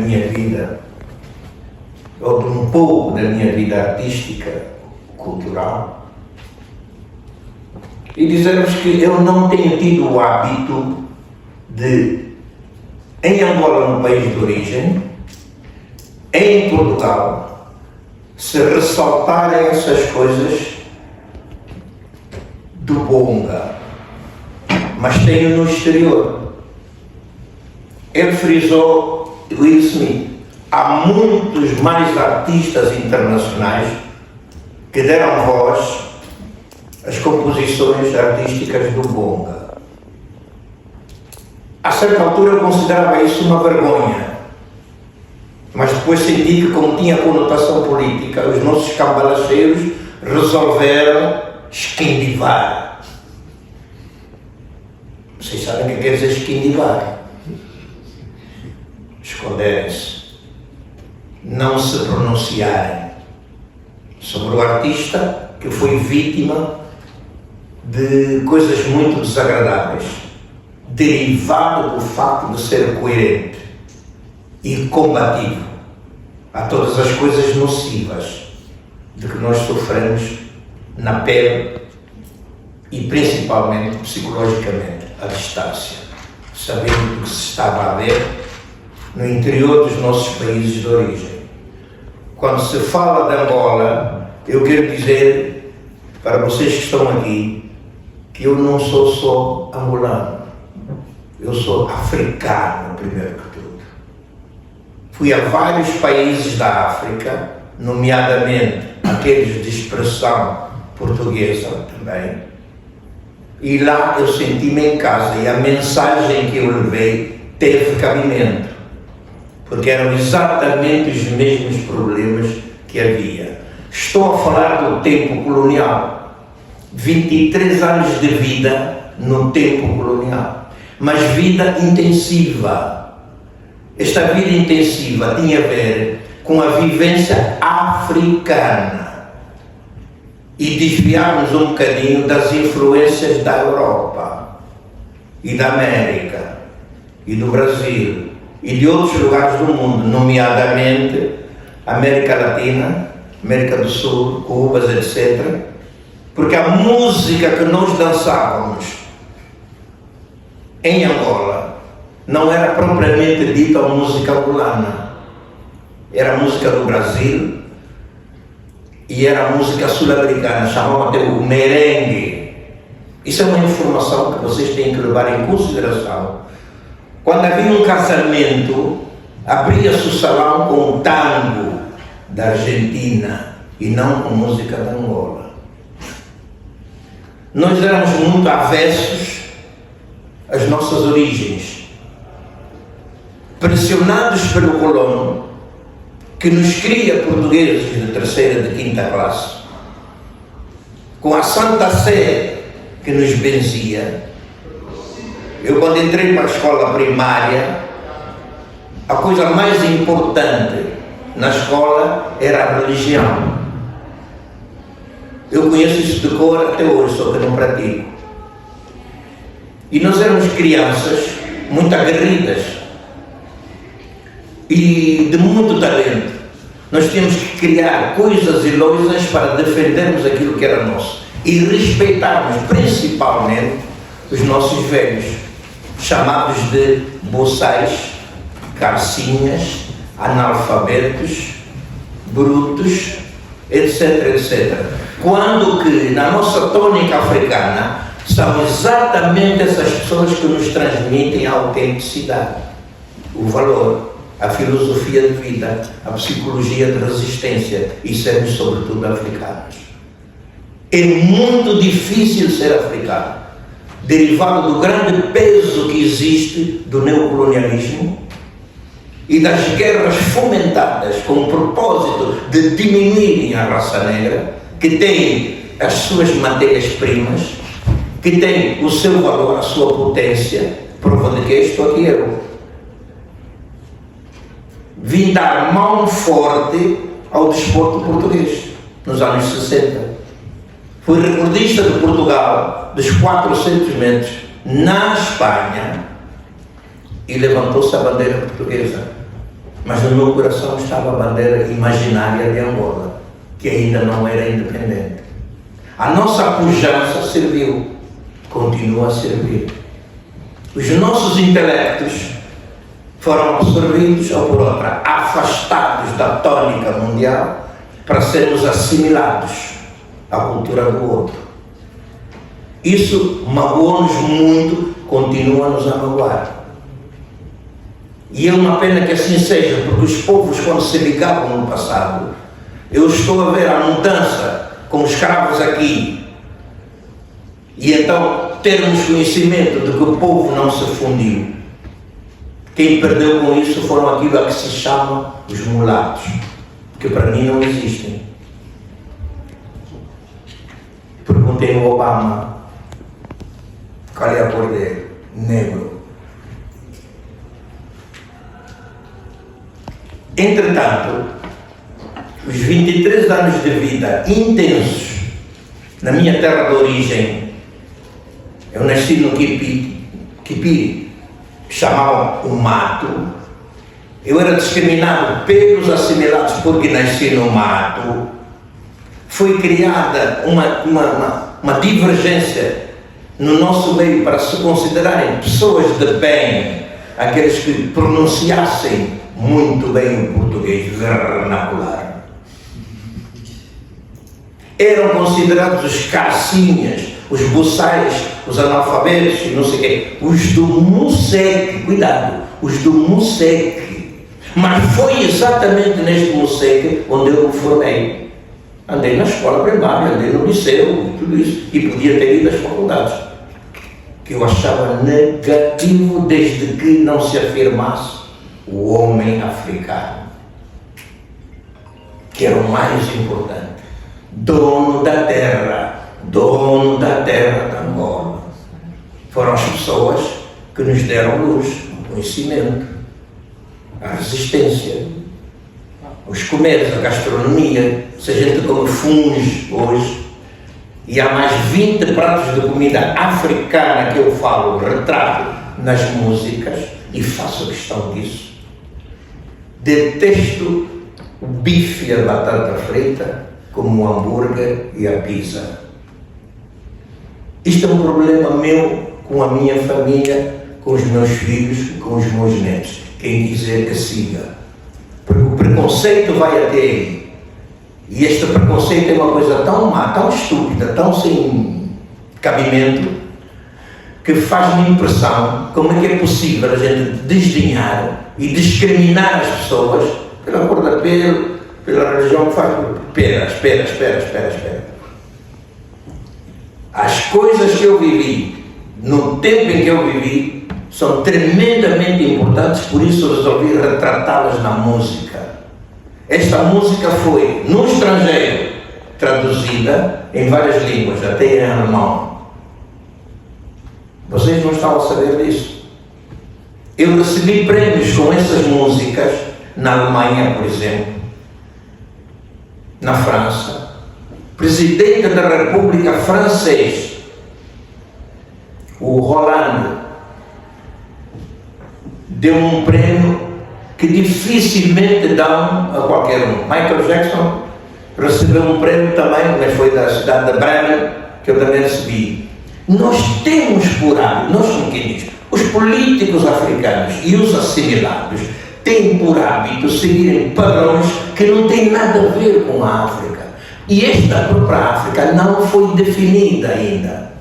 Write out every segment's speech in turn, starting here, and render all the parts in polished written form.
minha vida, ou de um pouco da minha vida artística, cultural, e dizer-vos que eu não tenho tido o hábito de, em Angola, no país de origem, em Portugal, se ressaltarem essas coisas do bonga, mas tenho no exterior. Ele frisou, Will Smith, há muitos mais artistas internacionais que deram voz às composições artísticas do bonga. A certa altura eu considerava isso uma vergonha, mas depois senti que, como tinha conotação política, os nossos cambalacheiros resolveram esquindivar. Vocês sabem o que quer dizer esquindivar? Esconderem-se, não se pronunciarem sobre o artista que foi vítima de coisas muito desagradáveis, derivado do facto de ser coerente e combativo a todas as coisas nocivas de que nós sofremos na pele e principalmente psicologicamente à distância, sabendo do que se estava a ver no interior dos nossos países de origem. Quando se fala de Angola, eu quero dizer para vocês que estão aqui que eu não sou só angolano, eu sou africano primeiro que tudo. Fui a vários países da África, nomeadamente aqueles de expressão portuguesa também, e lá eu senti-me em casa e a mensagem que eu levei teve cabimento, porque eram exatamente os mesmos problemas que havia. Estou a falar do tempo colonial, 23 anos de vida no tempo colonial, mas vida intensiva. Esta vida intensiva tinha a ver com a vivência africana e desviarmos um bocadinho das influências da Europa e da América e do Brasil e de outros lugares do mundo, nomeadamente América Latina, América do Sul, Cuba, etc. Porque a música que nós dançávamos em Angola não era propriamente dita a música angolana, era a música do Brasil e era a música sul-americana, chamavam até o merengue. Isso é uma informação que vocês têm que levar em consideração. Quando havia um casamento, abria-se o salão com o tango da Argentina e não com música da Angola. Nós éramos muito avessos às nossas origens, pressionados pelo colono, que nos cria portugueses de terceira e de quinta classe, com a Santa Sé que nos benzia. Eu, quando entrei para a escola primária, a coisa mais importante na escola era a religião. Eu conheço isso de cor até hoje, só que não pratico. E nós éramos crianças muito aguerridas e de muito talento. Nós tínhamos que criar coisas e loisas para defendermos aquilo que era nosso e respeitarmos principalmente os nossos velhos, chamados de boçais, carcinhas, analfabetos, brutos, etc, etc. Quando que na nossa tônica africana são exatamente essas pessoas que nos transmitem a autenticidade, o valor, a filosofia de vida, a psicologia de resistência, e sermos sobretudo africanos. É muito difícil ser africano, derivado do grande peso que existe do neocolonialismo e das guerras fomentadas com o propósito de diminuírem a raça negra, que tem as suas matérias-primas, que tem o seu valor, a sua potência. Prova de que estou aqui eu. Vim dar mão forte ao desporto português nos anos 60. Fui recordista de Portugal dos 400 metros na Espanha e levantou-se a bandeira portuguesa. Mas no meu coração estava a bandeira imaginária de Angola, que ainda não era independente. A nossa pujança serviu, continua a servir. Os nossos intelectos foram absorvidos, ou por outra, afastados da tônica mundial para sermos assimilados à cultura do outro. Isso magoou-nos muito, continua-nos a magoar. E é uma pena que assim seja, porque os povos, quando se ligavam no passado, eu estou a ver a mudança com os escravos aqui, e então termos conhecimento de que o povo não se fundiu. Quem perdeu com isso foram aquilo a que se chama os mulatos, que para mim não existem. Perguntei ao Obama qual é a cor dele. Negro. Entretanto, os 23 anos de vida intensos na minha terra de origem, eu nasci no Quipiri, chamavam o mato. Eu era discriminado pelos assimilados porque nasci no mato. Foi criada uma divergência no nosso meio para se considerarem pessoas de bem, aqueles que pronunciassem muito bem o português vernacular. Eram considerados os cacinhas, os buçais, os analfabetos, não sei o quê, os do Museque, cuidado, os do Museque. Mas foi exatamente neste Museque onde eu me formei. Andei na escola primária, andei no liceu, tudo isso, e podia ter ido às faculdades, que eu achava negativo desde que não se afirmasse o homem africano, que era o mais importante, dono da terra de Angola. Foram as pessoas que nos deram luz, o conhecimento, a resistência, os comeres, a gastronomia. Se a gente come funge hoje, e há mais 20 pratos de comida africana que eu falo, retrato nas músicas, e faço questão disso. Detesto o bife e a batata frita, como o hambúrguer e a pizza. Isto é um problema meu com a minha família, com os meus filhos, com os meus netos. Quem quiser que siga. Porque o preconceito vai até aí. E este preconceito é uma coisa tão má, tão estúpida, tão sem cabimento, que faz-me impressão como é que é possível a gente desdenhar e discriminar as pessoas pela cor da pele, pela religião que faz. Espera. As coisas que eu vivi, no tempo em que eu vivi, são tremendamente importantes, por isso resolvi retratá-las na música. Esta música foi, no estrangeiro, traduzida em várias línguas, até em alemão. Vocês não estavam a saber disso. Eu recebi prémios com essas músicas na Alemanha, por exemplo, na França. Presidente da República francês, o Hollande, deu um prêmio que dificilmente dão a qualquer um. Michael Jackson recebeu um prêmio também, mas foi da cidade de Bremen, que eu também recebi. Nós temos por hábito, nós somos quem diz, os políticos africanos e os assimilados têm por hábito seguirem padrões que não têm nada a ver com a África. E esta própria África não foi definida ainda.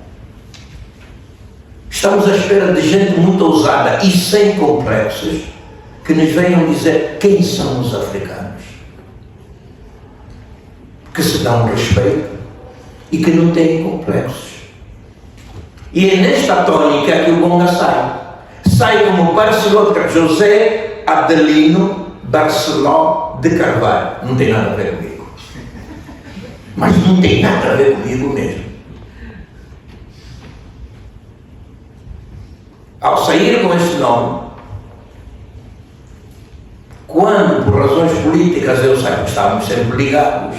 Estamos à espera de gente muito ousada e sem complexos que nos venham dizer quem são os africanos, que se dão respeito e que não têm complexos. E é nesta tónica que o Bonga sai. Sai como Barcelona, José Adelino Barceló de Carvalho. Não tem nada a ver comigo. Mas não tem nada a ver comigo mesmo. Ao sair com este nome, quando por razões políticas eu saio, estávamos sempre ligados,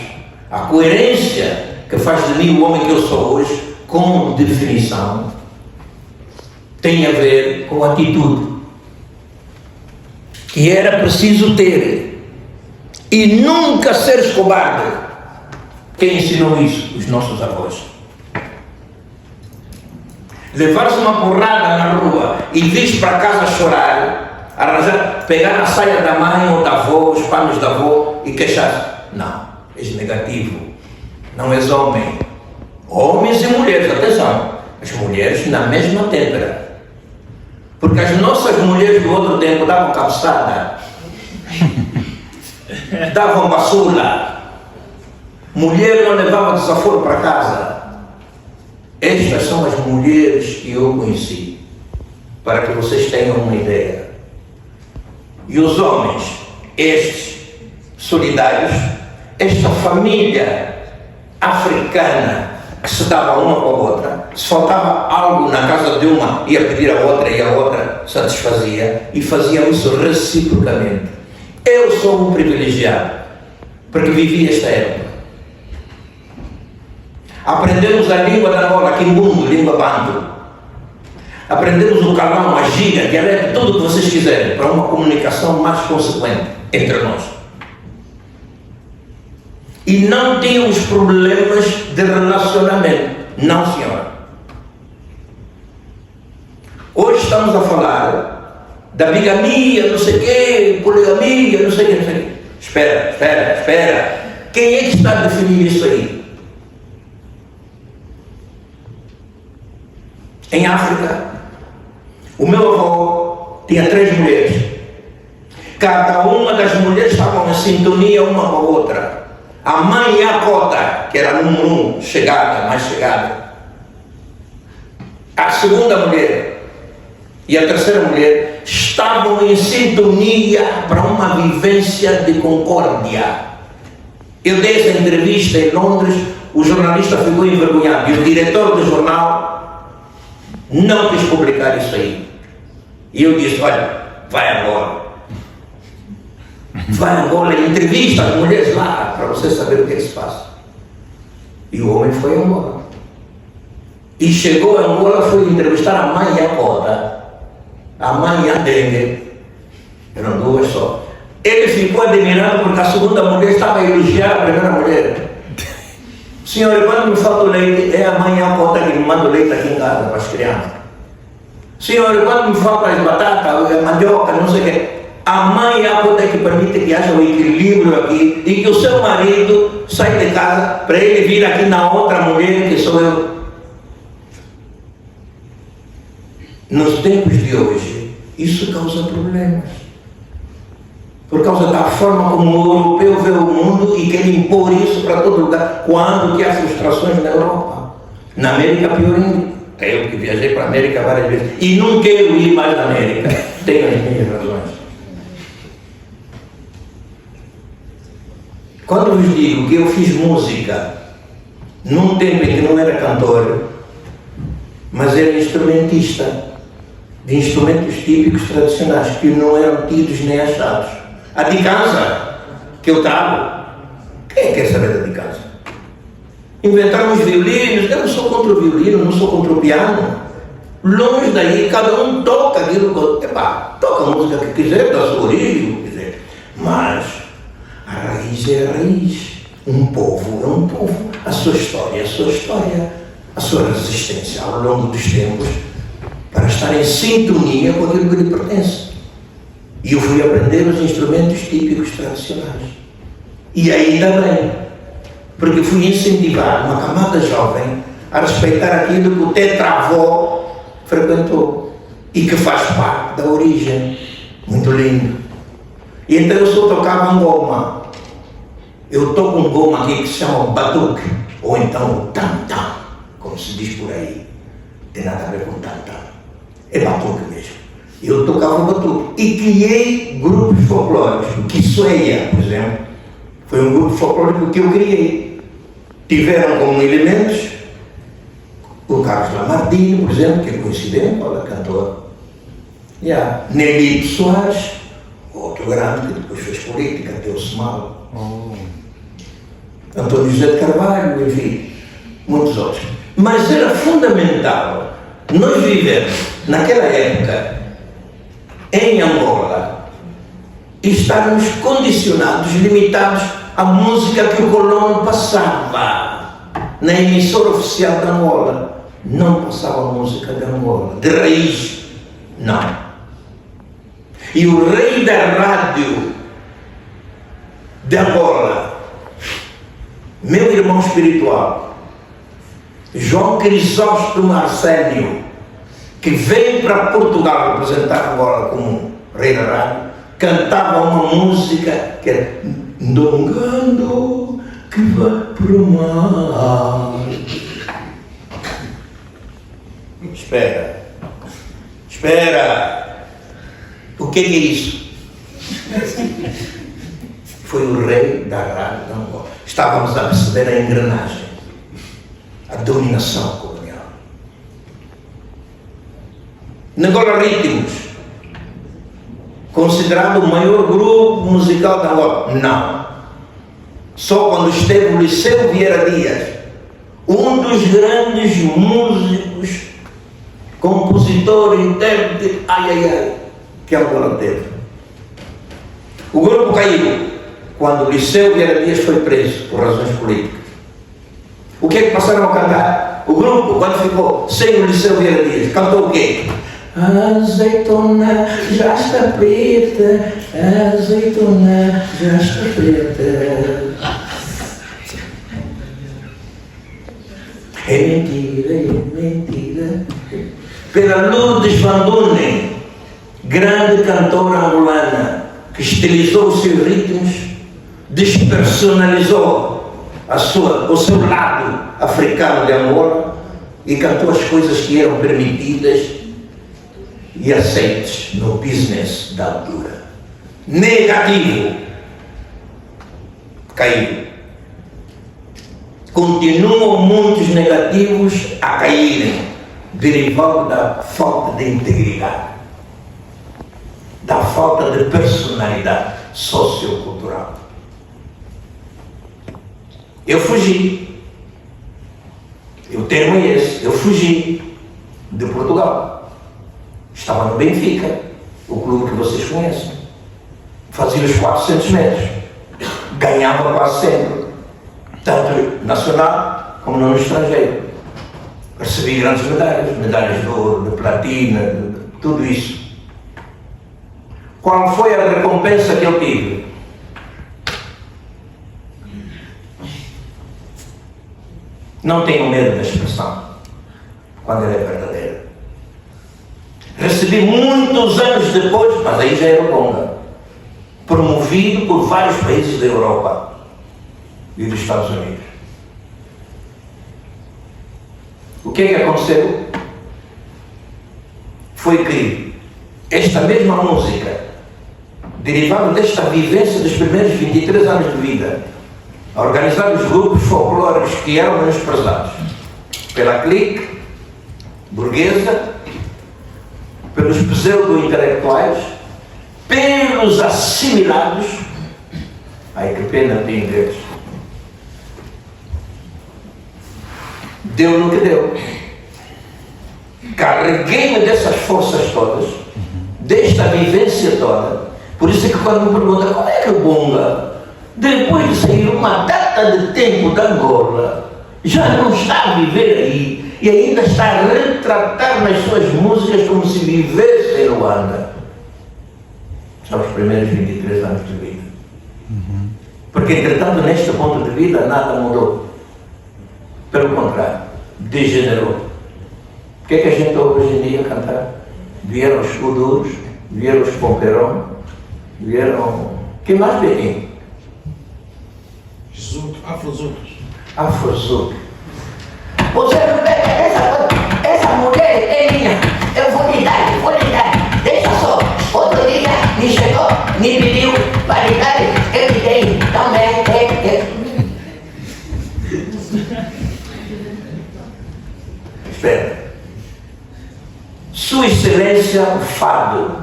a coerência que faz de mim o homem que eu sou hoje, com definição, tem a ver com atitude. E era preciso ter. E nunca seres cobarde. Quem ensinou isso? Os nossos avós. Levar-se uma porrada na rua e vir para casa chorar, arranjar, pegar a saia da mãe ou da avó, os panos da avó e queixar. Não, és negativo. Não és homem. Homens e mulheres, atenção. As mulheres na mesma têmpera. Porque as nossas mulheres do outro tempo davam calçada, davam basura. Mulher não levava desaforo para casa. Estas são as mulheres que eu conheci, para que vocês tenham uma ideia. E os homens, estes solidários, esta família africana que se dava uma com a outra, se faltava algo na casa de uma, ia pedir a outra e a outra satisfazia, e faziam isso reciprocamente. Eu sou um privilegiado, porque vivi esta época. Aprendemos a língua da Angola, Quimbundo, língua banto. Aprendemos o calão, a gíria, dialeto, tudo o que vocês quiserem, para uma comunicação mais consequente entre nós. E não tínhamos problemas de relacionamento. Não, senhora. Hoje estamos a falar da bigamia, não sei o quê, poligamia, não sei o quê, não sei o quê. Espera. Quem é que está a definir isso aí? Em África, o meu avô tinha 3 mulheres. Cada uma das mulheres estava em sintonia uma com a outra. A mãe e a cota, que era a número 1, chegada, mais chegada. A segunda mulher e a terceira mulher estavam em sintonia para uma vivência de concórdia. Eu dei essa entrevista em Londres, o jornalista ficou envergonhado e o diretor do jornal não quis publicar isso aí. E eu disse, olha, vai agora. Vai a Angola e entrevista as mulheres lá, para você saber o que se passa. E o homem foi a Angola. E chegou a Angola, foi entrevistar a mãe e a cota. A mãe e a dengue. Eram 2 só. Ele ficou admirado porque a segunda mulher estava a elogiar a primeira mulher. Senhor, quando me falta o leite, é a mãe e a cota que me manda o leite aqui em casa para as crianças. Senhor, quando me falta as batatas, a mandioca, não sei o quê. A mãe e a cota que permite que haja um equilíbrio aqui e que o seu marido saia de casa para ele vir aqui na outra mulher que sou eu. Nos tempos de hoje, isso causa problemas. Por causa da forma como o europeu vê o mundo e quer impor isso para todo lugar, quando que há frustrações na Europa. Na América, pior ainda. Eu que viajei para a América várias vezes e não quero ir mais na América. Tenho as minhas razões. Quando vos digo que eu fiz música num tempo em que não era cantor, mas era instrumentista de instrumentos típicos tradicionais que não eram tidos nem achados. A de casa que eu trago, quem quer saber da de casa? Inventaram os violinos, eu não sou contra o violino, não sou contra o piano. Longe daí, cada um toca aquilo que toca a música que quiser, da sua origem, que quiser. Mas a raiz é a raiz. Um povo é um povo. A sua história é a sua história. A sua resistência ao longo dos tempos para estar em sintonia com aquilo que lhe pertence. E eu fui aprender os instrumentos típicos tradicionais. E ainda bem, porque fui incentivar uma camada jovem a respeitar aquilo que o tetravó frequentou e que faz parte da origem. Muito lindo. E então eu só tocava goma. Eu toco um goma aqui que se chama batuque, ou então o tam-tam, como se diz por aí. Tem nada a ver com tam-tam. É batuque mesmo. Eu tocava o batuque e criei grupos folclóricos. Quissueia, por exemplo, foi um grupo folclórico que eu criei. Tiveram como elementos o Carlos Lamartine, por exemplo, que é conhecido, olha, cantor. Nelito Soares, outro grande, que depois fez política, deu-se mal. Antônio José de Carvalho, enfim, muitos outros. Mas era fundamental nós vivermos, naquela época, em Angola, e estarmos condicionados, limitados à música que o colono passava na emissora oficial da Angola. Não passava música de Angola, de raiz, não. E o rei da rádio de Angola, meu irmão espiritual, João Crisóstomo Arsénio, que veio para Portugal representar Angola como rei da rádio, cantava uma música que é Ndongando que vai pro mar. Espera, o que é isso? Foi o rei da rádio de Angola. Estávamos a perceber a engrenagem, a dominação colonial. Angola Ritmos, considerado o maior grupo musical da Angola? Não. Só quando esteve o Liceu Vieira Dias, um dos grandes músicos, compositor, intérprete, que Angola teve. O grupo caiu quando o Liceu Vieira Dias foi preso por razões políticas. O que é que passaram a cantar? O grupo, quando ficou sem o Liceu Vieira Dias, cantou o quê? A azeitona já está preta, a azeitona já está preta. É mentira. Pela Lourdes Van Dunen, grande cantora angolana, que estilizou os seus ritmos, despersonalizou o seu lado africano de Angola e cantou as coisas que eram permitidas e aceites no business da altura. Negativo. Caiu. Continuam muitos negativos a caírem, derivado da falta de integridade, da falta de personalidade sociocultural. Eu fugi. O termo é esse. Eu fugi de Portugal. Estava no Benfica, o clube que vocês conhecem. Fazia os 400 metros. Ganhava quase sempre, tanto nacional como no estrangeiro. Recebi grandes medalhas de ouro, de platina, de tudo isso. Qual foi a recompensa que eu tive? Não tenho medo da expressão, quando ela é verdadeira. Recebi muitos anos depois, mas aí já era longa, promovido por vários países da Europa e dos Estados Unidos. O que é que aconteceu? Foi que esta mesma música, derivada desta vivência dos primeiros 23 anos de vida, a organizar os grupos folclóricos que eram menosprezados pela clique burguesa, pelos pseudo-intelectuais, pelos assimilados. Ai, que pena de inglês. Deu no que deu. Carreguei-me dessas forças todas, desta vivência toda. Por isso é que quando me perguntam como é que o Bonga, depois de sair uma data de tempo da Angola, já não está a viver aí e ainda está a retratar nas suas músicas como se vivesse em Luanda. São os primeiros 23 anos de vida. Porque, entretanto, neste ponto de vida, nada mudou. Pelo contrário, degenerou. O que é que a gente ouve hoje em dia cantar? Vieram os Kuduros, vieram os Pomperão, vieram... que mais tem? Afrozouk. Você não pega essa mulher é minha, eu vou lhe dar, deixa só. Outro dia me chegou, me pediu para lhe dar, eu lhe dei, também. Espera. Sua Excelência, o fado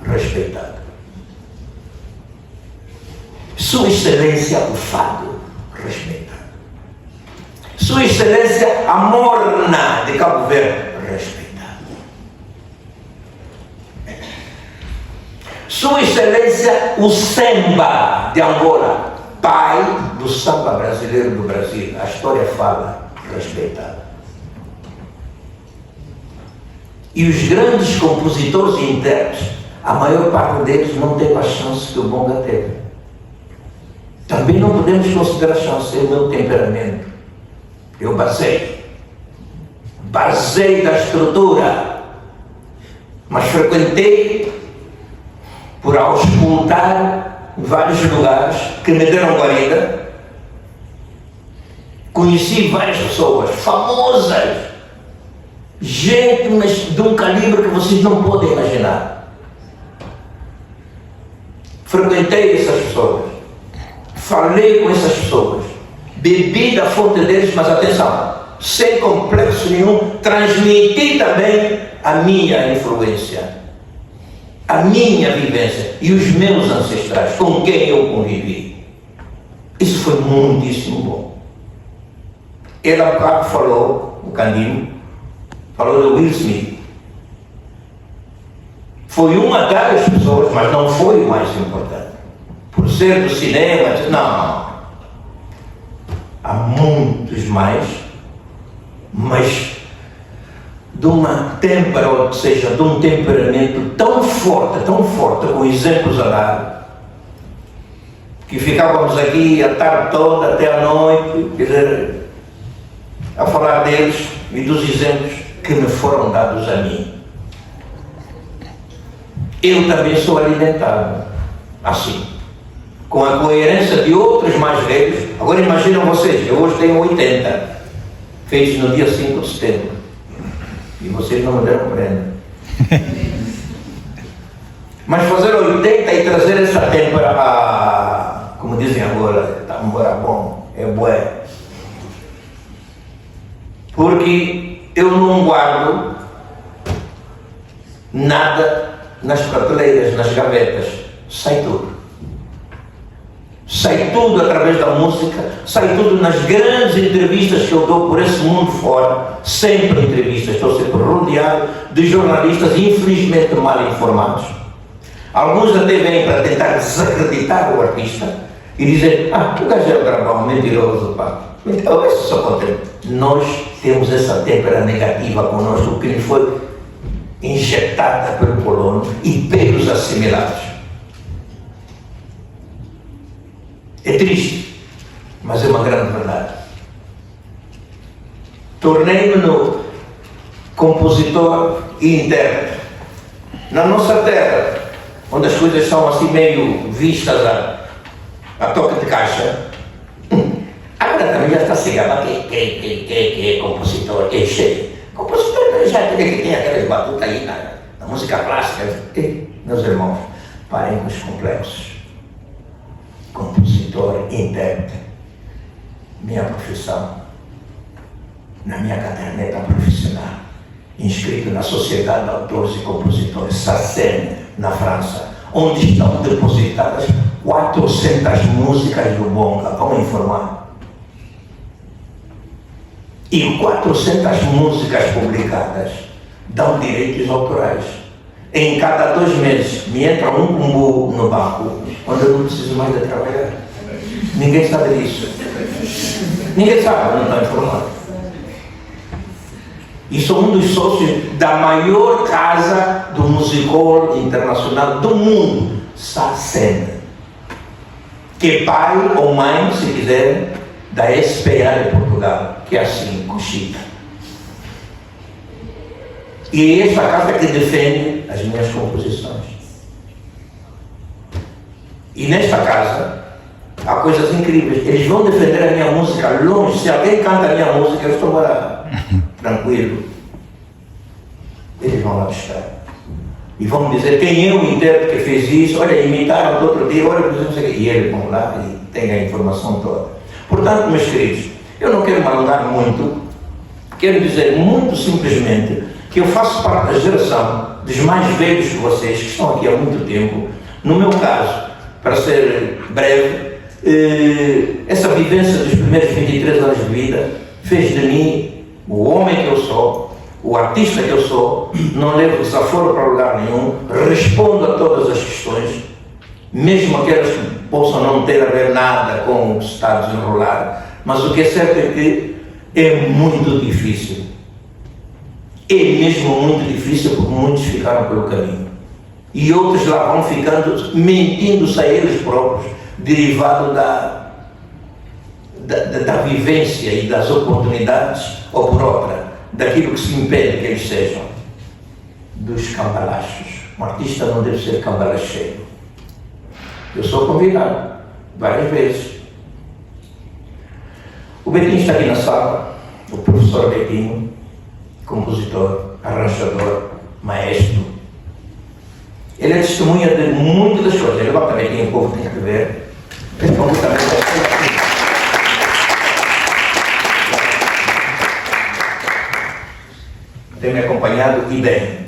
respeitado. Sua Excelência, o fado respeitado. Sua Excelência, a morna de Cabo Verde respeitado. Sua Excelência o Semba de Angola, pai do samba brasileiro do Brasil. A história fala, respeitado. E os grandes compositores e intérpretes, a maior parte deles não teve a chance que o Bonga teve. Também não podemos considerar a chance, é o meu temperamento. Eu basei da estrutura, mas frequentei por auscultar vários lugares que me deram guarida. Conheci várias pessoas famosas, gente, mas de um calibre que vocês não podem imaginar. Frequentei essas pessoas, falei com essas pessoas, bebi da fonte deles, mas atenção, sem complexo nenhum, transmiti também a minha influência, a minha vivência e os meus ancestrais, com quem eu convivi. Isso foi muitíssimo bom. Ele há bocado falou, o Candinho, falou do Will Smith. Foi uma das pessoas, mas não foi o mais importante. Por ser do cinema, não. Há muitos mais, mas de uma têmpera, ou seja, de um temperamento tão forte, com exemplos a dar, que ficávamos aqui a tarde toda, até a noite, quer dizer, a falar deles e dos exemplos que me foram dados a mim. Eu também sou alimentado assim, com a coerência de outros mais velhos. Agora imaginam vocês, eu hoje tenho 80, fez no dia 5 de setembro, e vocês não me deram prenda. Mas fazer 80 e trazer essa têmpera a, como dizem agora, está bom, é bué. Porque eu não guardo nada nas prateleiras, nas gavetas, sai tudo. Sai tudo através da música, sai tudo nas grandes entrevistas que eu dou por esse mundo fora, sempre entrevistas, estou sempre rodeado de jornalistas infelizmente mal informados. Alguns até vêm para tentar desacreditar o artista e dizer, o gajo é o Grabão, mentiroso, pá. Então, isso só acontece. Nós temos essa têmpera negativa conosco que lhe foi injetada pelo colono e pelos assimilados. É triste, mas é uma grande verdade. Tornei-me no compositor e intérprete. Na nossa terra, onde as coisas são assim meio vistas a toque de caixa, agora também já está chegando que é compositor, que é cheio. Compositor já tem aquelas batutas aí na música clássica. Meus irmãos, parem com os complexos. Compositor, intérprete, minha profissão, na minha caderneta profissional, inscrito na Sociedade de Autores e Compositores, SACEM, na França, onde estão depositadas 400 músicas do Bonga, vão informar. E 400 músicas publicadas dão direitos autorais. Em cada 2 meses me entra um cumbu no banco, onde eu não preciso mais de trabalhar. Ninguém sabe disso. Ninguém sabe, não está informado. E sou um dos sócios da maior casa do musical internacional do mundo, SACEM, que é pai ou mãe, se quiser, da SPA de Portugal, que é assim, Conchita. E é esta casa que defende as minhas composições. E nesta casa há coisas incríveis. Eles vão defender a minha música longe. Se alguém canta a minha música, eu estou lá, tranquilo. Eles vão lá buscar. E vão dizer quem é o intérprete que fez isso. Olha, imitaram do outro dia, olha, por exemplo, e eles vão lá e têm a informação toda. Portanto, meus queridos, eu não quero me alongar muito. Quero dizer muito simplesmente que eu faço parte da geração dos mais velhos que vocês, que estão aqui há muito tempo. No meu caso, para ser breve, essa vivência dos primeiros 23 anos de vida fez de mim o homem que eu sou, O artista que eu sou, não levo desaforo para lugar nenhum, respondo a todas as questões, mesmo aquelas que possam não ter a ver nada com o que está a desenrolar. Mas o que é certo é que é muito difícil. É mesmo muito difícil, porque muitos ficaram pelo caminho. E outros lá vão ficando, mentindo-se a eles próprios, derivado da vivência e das oportunidades, ou por outra, daquilo que se impede que eles sejam, dos cambalachos. Um artista não deve ser cambalacheiro. Eu sou convidado várias vezes. O Betinho está aqui na sala, o professor Betinho, compositor, arranjador, maestro. Ele é testemunha de muitas das coisas. Ele lá também tem, o povo tem que ver. Ele também tem me acompanhado e bem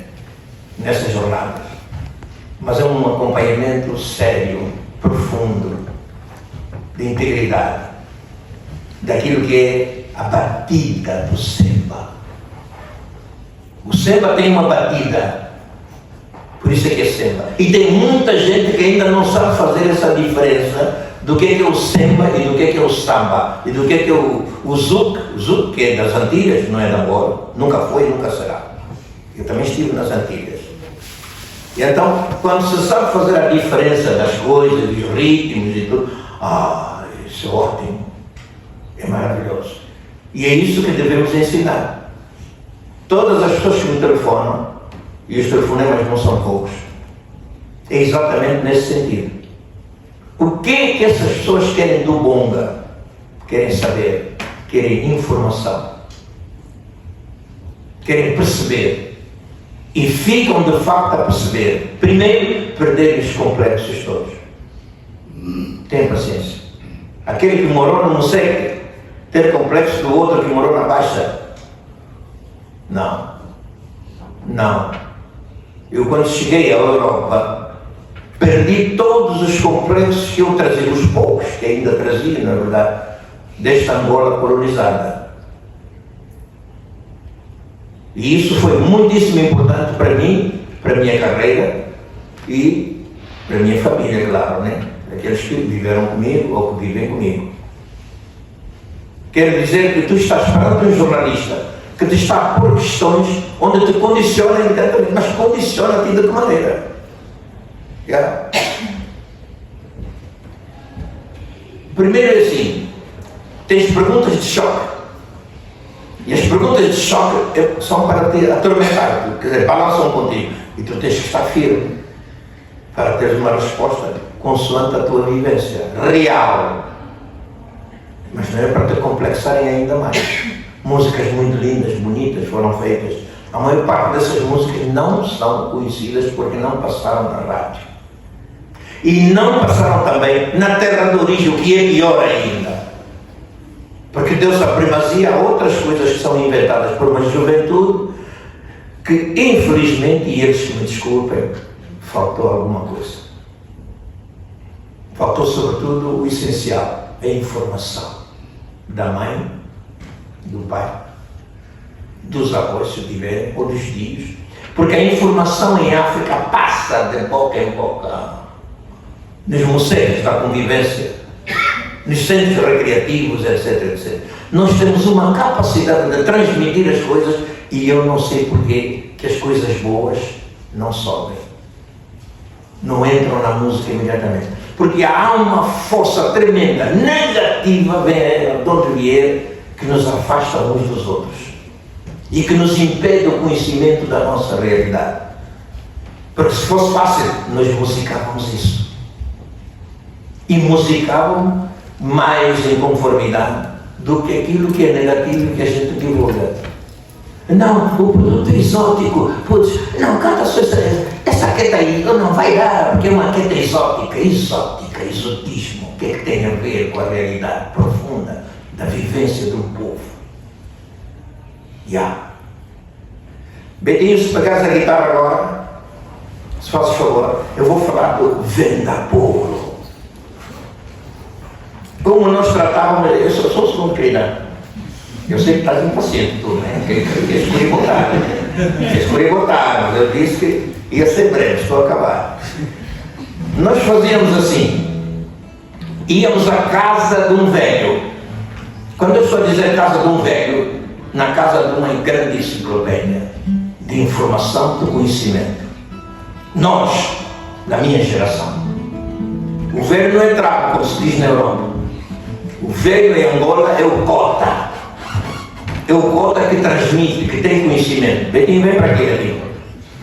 nessas jornadas. Mas é um acompanhamento sério, profundo, de integridade, daquilo que é a batida do samba. O samba tem uma batida, por isso é que é samba. E tem muita gente que ainda não sabe fazer essa diferença do que é o samba e do que é o samba, e do que é o zouk. O zouk, que é das Antilhas, não é da Angola, nunca foi e nunca será. Eu também estive nas Antilhas. E então, quando se sabe fazer a diferença das coisas, dos ritmos e tudo, isso é ótimo, é maravilhoso. E é isso que devemos ensinar. Todas as pessoas que me telefonam, e os telefonemas não são poucos, é exatamente nesse sentido. O que é que essas pessoas querem do bonga? Querem saber, querem informação, querem perceber. E ficam de facto a perceber. Primeiro, perderem os complexos todos. Tenha paciência. Aquele que morou no Moseque, ter complexo do outro que morou na Baixa. Não. Não. Eu quando cheguei à Europa, perdi todos os complexos que eu trazia, os poucos que ainda trazia, na verdade, desta Angola colonizada. E isso foi muitíssimo importante para mim, para a minha carreira e para a minha família, claro, né? Aqueles que viveram comigo ou que vivem comigo. Quero dizer que tu estás perante um jornalista que te está a pôr questões onde te condiciona imediatamente, mas condiciona-te de que maneira? Yeah. Primeiro é assim, tens perguntas de choque. E as perguntas de choque são para te atormentar, quer dizer, balançam contigo. E tu tens que estar firme para teres uma resposta consoante a tua vivência real. Mas não é para te complexarem ainda mais. Músicas muito lindas, bonitas, foram feitas. A maior parte dessas músicas não são conhecidas porque não passaram na rádio. E não passaram também na terra de origem, o que é pior ainda. Porque deu-se a primazia a outras coisas que são inventadas por uma juventude que, infelizmente, e eles que me desculpem, faltou alguma coisa. Faltou, sobretudo, o essencial, a informação da mãe, do pai, dos avós, se tiver, ou dos tios. Porque a informação em África passa de boca em boca, nos museus da convivência, nos centros recreativos, etc, etc. Nós temos uma capacidade de transmitir as coisas e eu não sei porquê que as coisas boas não sobem. Não entram na música imediatamente. Porque há uma força tremenda, negativa, vem de onde vier, que nos afasta uns dos outros. E que nos impede o conhecimento da nossa realidade. Porque se fosse fácil, nós musicávamos isso. E musicávamos mais em conformidade do que aquilo que é negativo que a gente divulga. Não, o produto é exótico. Putz, não, canta só essa queta aí, não vai dar, porque é uma queta exótica. Exótica, exotismo. O que é que tem a ver com a realidade profunda da vivência de um povo? Betinho, se pegares a guitarra agora, se fazes favor, eu vou falar do Vendapolo. Como nós tratávamos, eu sou o segundo criado. Eu sei que estás impaciente, tu, né? Que escolhi botar, mas eu disse que ia ser breve, estou a acabar. Nós fazíamos assim, íamos à casa de um velho. Quando eu estou a dizer casa de um velho, na casa de uma grande enciclopédia de informação, de conhecimento. Nós, da minha geração, o velho não entrava, como se diz na Europa. O velho em Angola é o cota. É o cota que transmite, que tem conhecimento. Betinho, vem para aqui, amigo.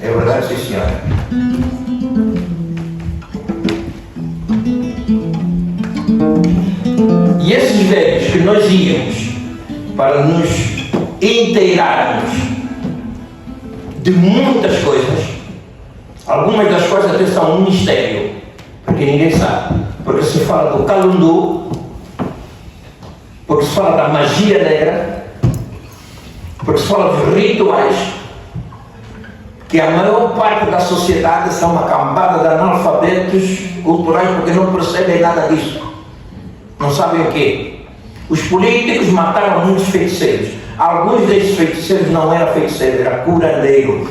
É verdade, sim, senhora. E esses velhos que nós íamos para nos inteirarmos de muitas coisas, algumas das quais até são um mistério, porque ninguém sabe. Porque se fala do calundu, porque se fala da magia negra, porque se fala dos rituais, que a maior parte da sociedade são uma cambada de analfabetos culturais porque não percebem nada disso. Não sabem o quê? Os políticos mataram muitos feiticeiros. Alguns desses feiticeiros não eram feiticeiros, era curandeiro,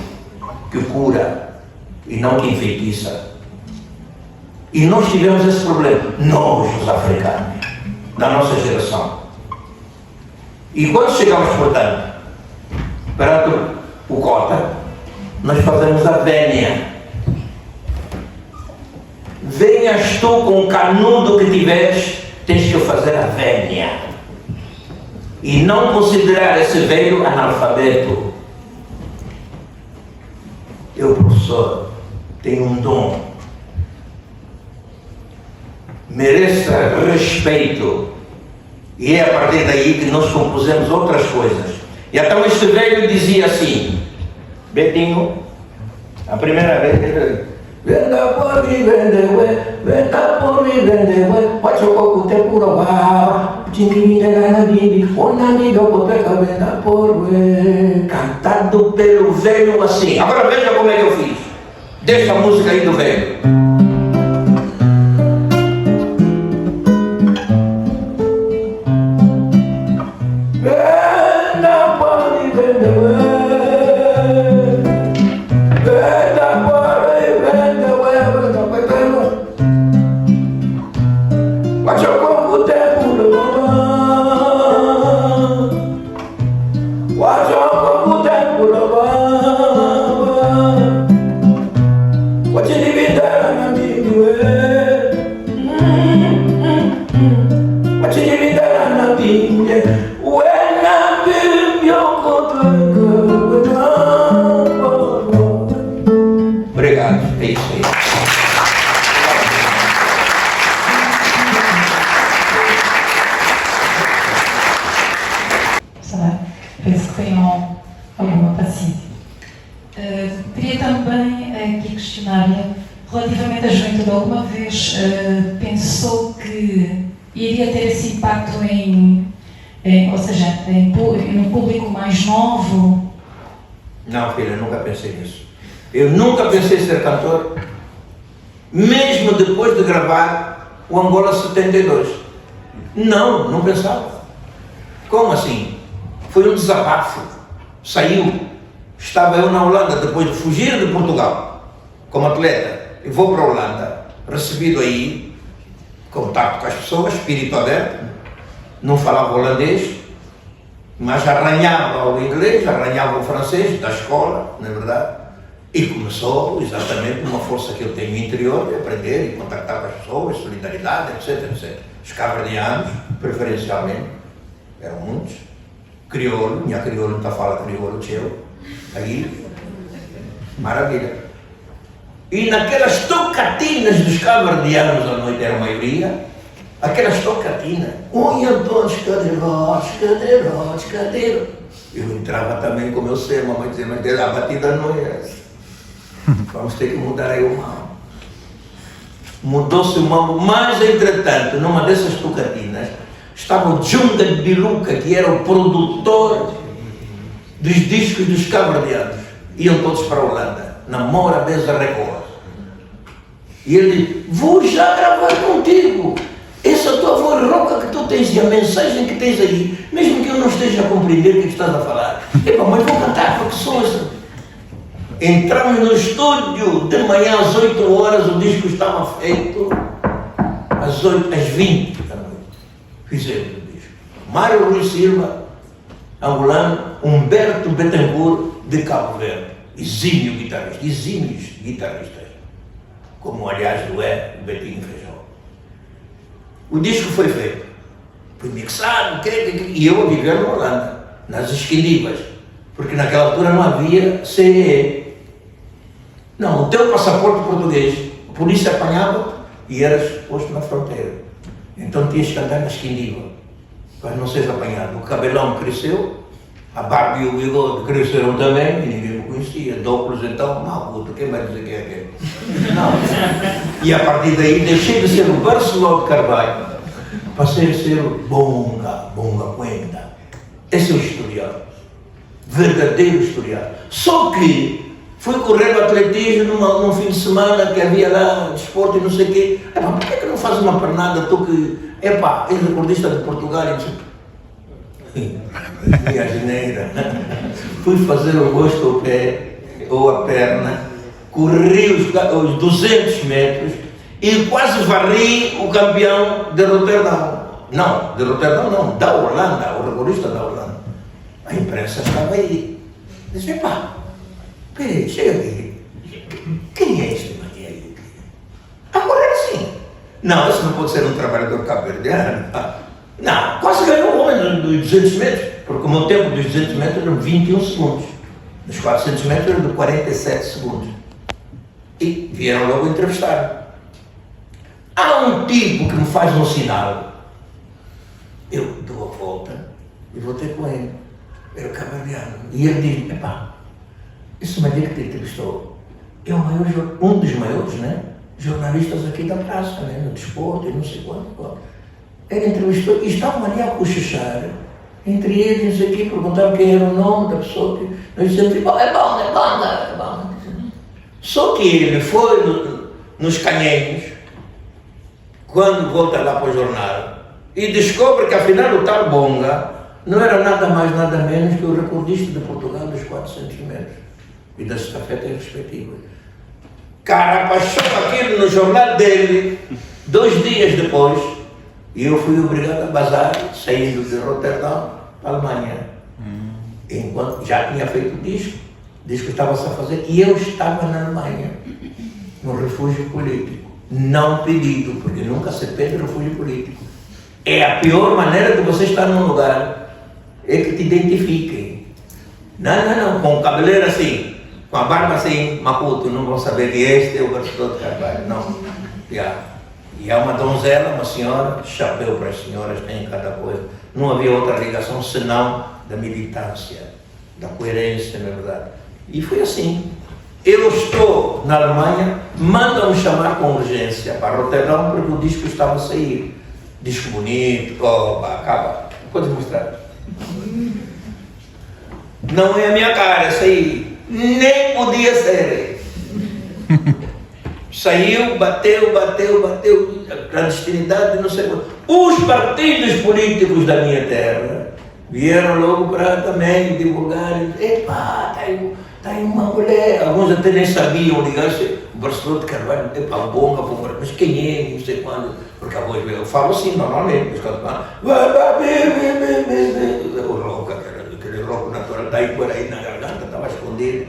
que cura e não que enfeitiça. E nós tivemos esse problema, nós os africanos, da nossa geração. E quando chegamos, portanto, perante o cota, nós fazemos a vénia. Venhas tu com o canudo que tiveres, tens que fazer a vénia. E não considerar esse velho analfabeto. Eu, professor, tenho um dom. Mereça respeito. E é a partir daí que nós compusemos outras coisas. E então este velho dizia assim, Betinho, a primeira vez que ele venda por mim, venda por mim, vende, pode o tempo robar, cantado pelo velho assim. Agora veja como é que eu fiz. Deixa a música aí do velho. Relativamente à juventude, alguma vez pensou que iria ter esse impacto ou seja, num público mais novo? Não, filha, nunca pensei nisso. Eu nunca pensei em ser cantor, mesmo depois de gravar o Angola 72. Não pensava. Como assim? Foi um desabafo. Saiu. Estava eu na Holanda, depois de fugir de Portugal, como atleta. Eu vou para a Holanda, recebido aí, contato com as pessoas, espírito aberto, não falava holandês, mas arranhava o inglês, arranhava o francês da escola, não é verdade? E começou exatamente uma força que eu tenho interior de aprender e contactar com as pessoas, solidariedade, etc, etc. Os cabo-verdianos, preferencialmente, eram muitos. Crioulo, minha crioulo não está falando crioulo, teu, aí, maravilha. E naquelas tocatinas dos cabo-verdianos à noite, era a maioria, aquelas tocatinas, oi Antônio, cadeirotes, cadeiro. Eu entrava também com o meu ser, mamãe dizia, mas a batida não é essa. Vamos ter que mudar aí o mambo. Mudou-se o mambo, mas entretanto, numa dessas tocatinas, estava o Junga de Biluca, que era o produtor dos discos dos cabo-verdianos. Iam todos para a Holanda, na Mora Beza Record. E ele disse, vou já gravar contigo. Essa tua voz rouca que tu tens e a mensagem que tens aí, mesmo que eu não esteja a compreender o que estás a falar. Epá, mas vou cantar porque sou isso. Entramos no estúdio de manhã às 8 horas, o disco estava feito às 20 da noite. Fizemos o disco. Mário Rui Silva, angolano, Humberto Betancourt, de Cabo Verde. Exímio guitarrista, exímios guitarristas. Como, aliás, o Betinho Feijó. O disco foi feito. Foi mixado, e eu a viver na Holanda, nas esquindivas. Porque naquela altura não havia CEE. Não, o teu passaporte português, a polícia apanhava e eras posto na fronteira. Então tinhas que andar na esquindiva, para não seres apanhado. O cabelão cresceu, a barba e o bigode cresceram também, e ninguém me conhecia. De óculos então, não, puto, quem vai dizer quem é quem? Não. E a partir daí deixei de ser o Barceló de Carvalho, passei a ser o Bonga Cuenta. Esse é o historial. Verdadeiro historial. Só que fui correr o atletismo num fim de semana que havia lá desporto e não sei o quê. Epá, por que não fazes uma pernada tu que, epá, és recordista de Portugal e não sei o quê? Minha geneira. Fui fazer o rosto ao pé, ou a perna, corri os 200 metros e quase varri o campeão de Roterdão. Não, de Roterdão não, da Holanda, o recordista da Holanda. A imprensa estava aí. Disse, epá, peraí, chega aqui. Quem é este Maria? Agora assim. Não, isso não pode ser um trabalhador cabo-verdiano. Não, quase ganhou o homem dos 200 metros, porque o meu tempo dos 200 metros era 21 segundos. Dos 400 metros era de 47 segundos. E vieram logo entrevistar. Há um tipo que me faz um sinal. Eu dou a volta e vou ter com ele. Era cabo-verdiano. E ele diz, epá, esse Maria que te entrevistou é um dos maiores, né, jornalistas aqui da praça, né, no desporto e não sei quanto. Ele entrevistou e estavam ali a cochichar. Entre eles, não sei o quê, perguntaram quem era o nome da pessoa. Que nós dizemos, é bom. Só que ele foi nos Canhenhos, quando volta lá para o jornal, e descobre que afinal o tal Bonga não era nada mais, nada menos que o recordista de Portugal dos 400 metros e das estafetas respectivas. Carapachou aquilo no jornal dele, 2 dias depois, e eu fui obrigado a bazar, saindo de Roterdão para a Alemanha. Enquanto já tinha feito o disco estava-se a fazer, e eu estava na Alemanha, no refúgio político. Não pedido, porque nunca se pede refúgio político. É a pior maneira de você estar num lugar, é que te identifiquem. Não, com o cabeleiro assim, com a barba assim, Maputo, não vão saber que este é o Barceló de Carvalho. Não. E há uma donzela, uma senhora, chapéu para as senhoras, tem cada coisa. Não havia outra ligação senão da militância, da coerência, na verdade. E foi assim. Eu estou na Alemanha, mandam-me chamar com urgência para Roterdão porque o disco estava a sair. Disco bonito, acaba. Pode mostrar. Não é a minha cara, isso aí. Nem podia ser. Saiu, bateu, clandestinidade, não sei quanto. Os partidos políticos da minha terra vieram logo para também divulgar. Epá, está aí uma mulher. Alguns até nem sabiam ligar-se. O Barceló de Carvalho, epá, Bonga, mas quem é? Não sei quando. Porque a voz, eu falo assim normalmente. Os caras falam, o rouco, aquele rouco natural, daí por aí na garganta, estava escondido.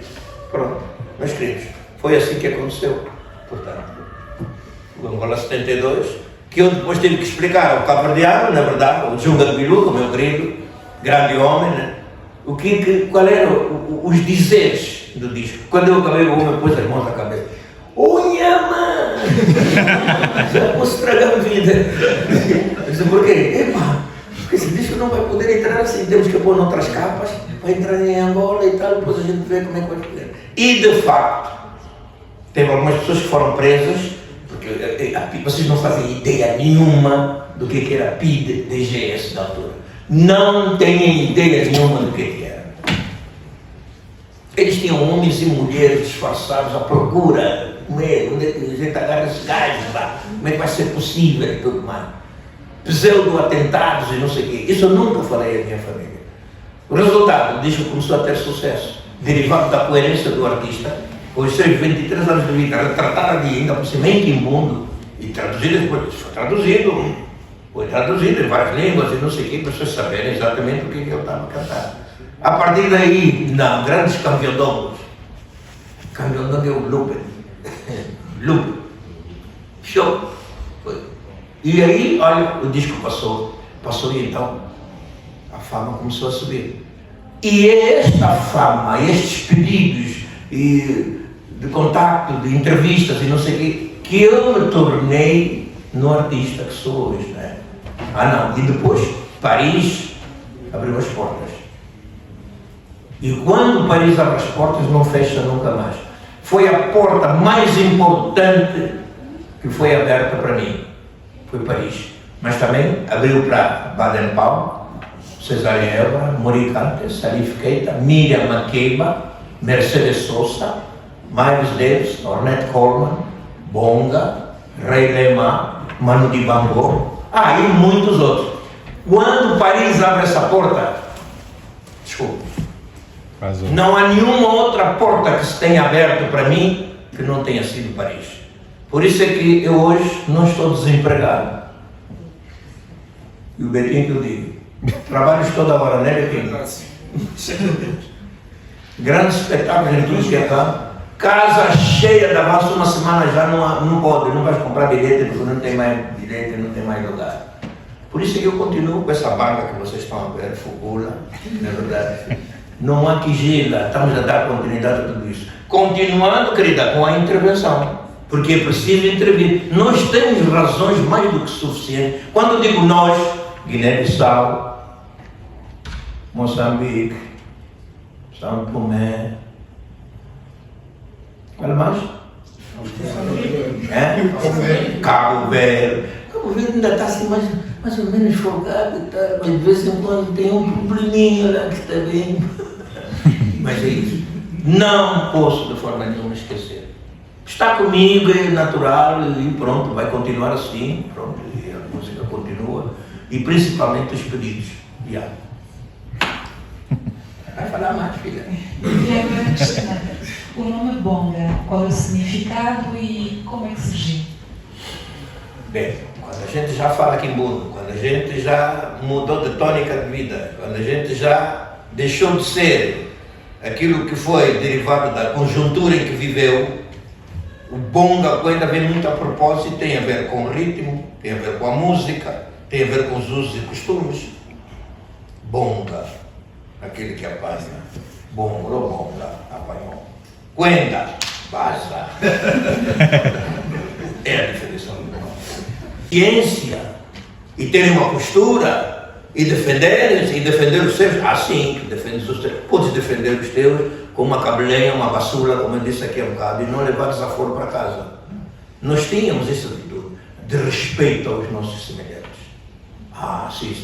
Pronto, meus queridos, foi assim que aconteceu. Portanto, o Angola 72, que eu depois tive que explicar ao cabo-verdiano, na verdade, o Junga de Bilu, o meu querido, grande homem, né? Qual eram os dizeres do disco. Quando eu acabei, o homem pôs as mãos na cabeça. Nhama! Já posso estragar a vida. Eu disse, por quê? Epá, porque esse disco não vai poder entrar assim, temos que pôr noutras capas para entrar em Angola e tal, depois a gente vê como é que vai poder. E de facto, teve algumas pessoas que foram presas, porque vocês não fazem ideia nenhuma do que era PIDE-DGS da altura. Não têm ideia nenhuma do que era. Eles tinham homens e mulheres disfarçados à procura. Onde é que a gente agarra esses gajos, como é que vai ser possível e tudo mais. Pseudo-atentados e não sei o quê. Isso eu nunca falei à minha família. O resultado, o disco começou a ter sucesso, derivado da coerência do artista, os seus 23 anos de vida, retratada de ainda por cima em Quimbundo, e traduzido depois, foi traduzido em várias línguas e não sei o que, para vocês saberem exatamente o que eu estava a cantar. A partir daí, não, grandes campeões. Campeão é o Lupe. Lupe. Show. Foi. E aí, olha, o disco passou e então a fama começou a subir. E esta fama, estes pedidos de contacto, de entrevistas e não sei o quê, que eu me tornei no artista que sou hoje, né? Não, e depois Paris abriu as portas. E quando Paris abre as portas, não fecha nunca mais. Foi a porta mais importante que foi aberta para mim. Foi Paris. Mas também abriu para Baden-Powell, Cesária Évora, Moricante, Salif Keita, Miriam Makeba, Mercedes Sosa, Miles Davis, Ornette Coleman, Bonga, Ray Lema, Manu Dibango, e muitos outros. Quando Paris abre essa porta, desculpe, não há nenhuma outra porta que se tenha aberto para mim que não tenha sido Paris. Por isso é que eu hoje não estou desempregado. E o Betinho que eu digo, trabalhos toda hora, né, Betinho? Grandes espetáculos em tudo que é cá. Casa cheia da massa, uma semana já não pode, não vais comprar bilhete porque não tem mais bilhete, não tem mais lugar. Por isso é que eu continuo com essa banda que vocês estão a ver, Fugula, na verdade. Não há que gela, estamos a dar continuidade a tudo isso. Continuando, querida, com a intervenção, porque é preciso intervir. Nós temos razões mais do que suficientes. Quando eu digo nós, Guiné-Bissau, Moçambique, São Tomé, qual mais? Cabo Verde. Cabo Verde ainda está assim mais ou menos folgado, tá? Mas de vez em quando tem um probleminha lá que está bem. Mas é isso. Não posso de forma nenhuma esquecer. Está comigo, é natural e pronto, vai continuar assim. Pronto, e a música continua. E principalmente os pedidos. Yeah. Vai falar mais, filha. O nome Bonga, qual é o significado e como é que surgiu? Bem, quando a gente já fala Quimbundo, quando a gente já mudou de tônica de vida, quando a gente já deixou de ser aquilo que foi derivado da conjuntura em que viveu, o Bonga ainda vem muito a propósito, tem a ver com o ritmo, tem a ver com a música, tem a ver com os usos e costumes. Bonga, aquele que apanha. Bonga, apanhou. Cuenta, basta. É a definição do nome. Ciência, e ter uma postura, e defender os seus, assim que defendes os teus. Podes defender os teus com uma cabelenha, uma basura, como eu disse aqui há um bocado, e não levar desaforo para casa. Nós tínhamos essa atitude de respeito aos nossos semelhantes. Sim.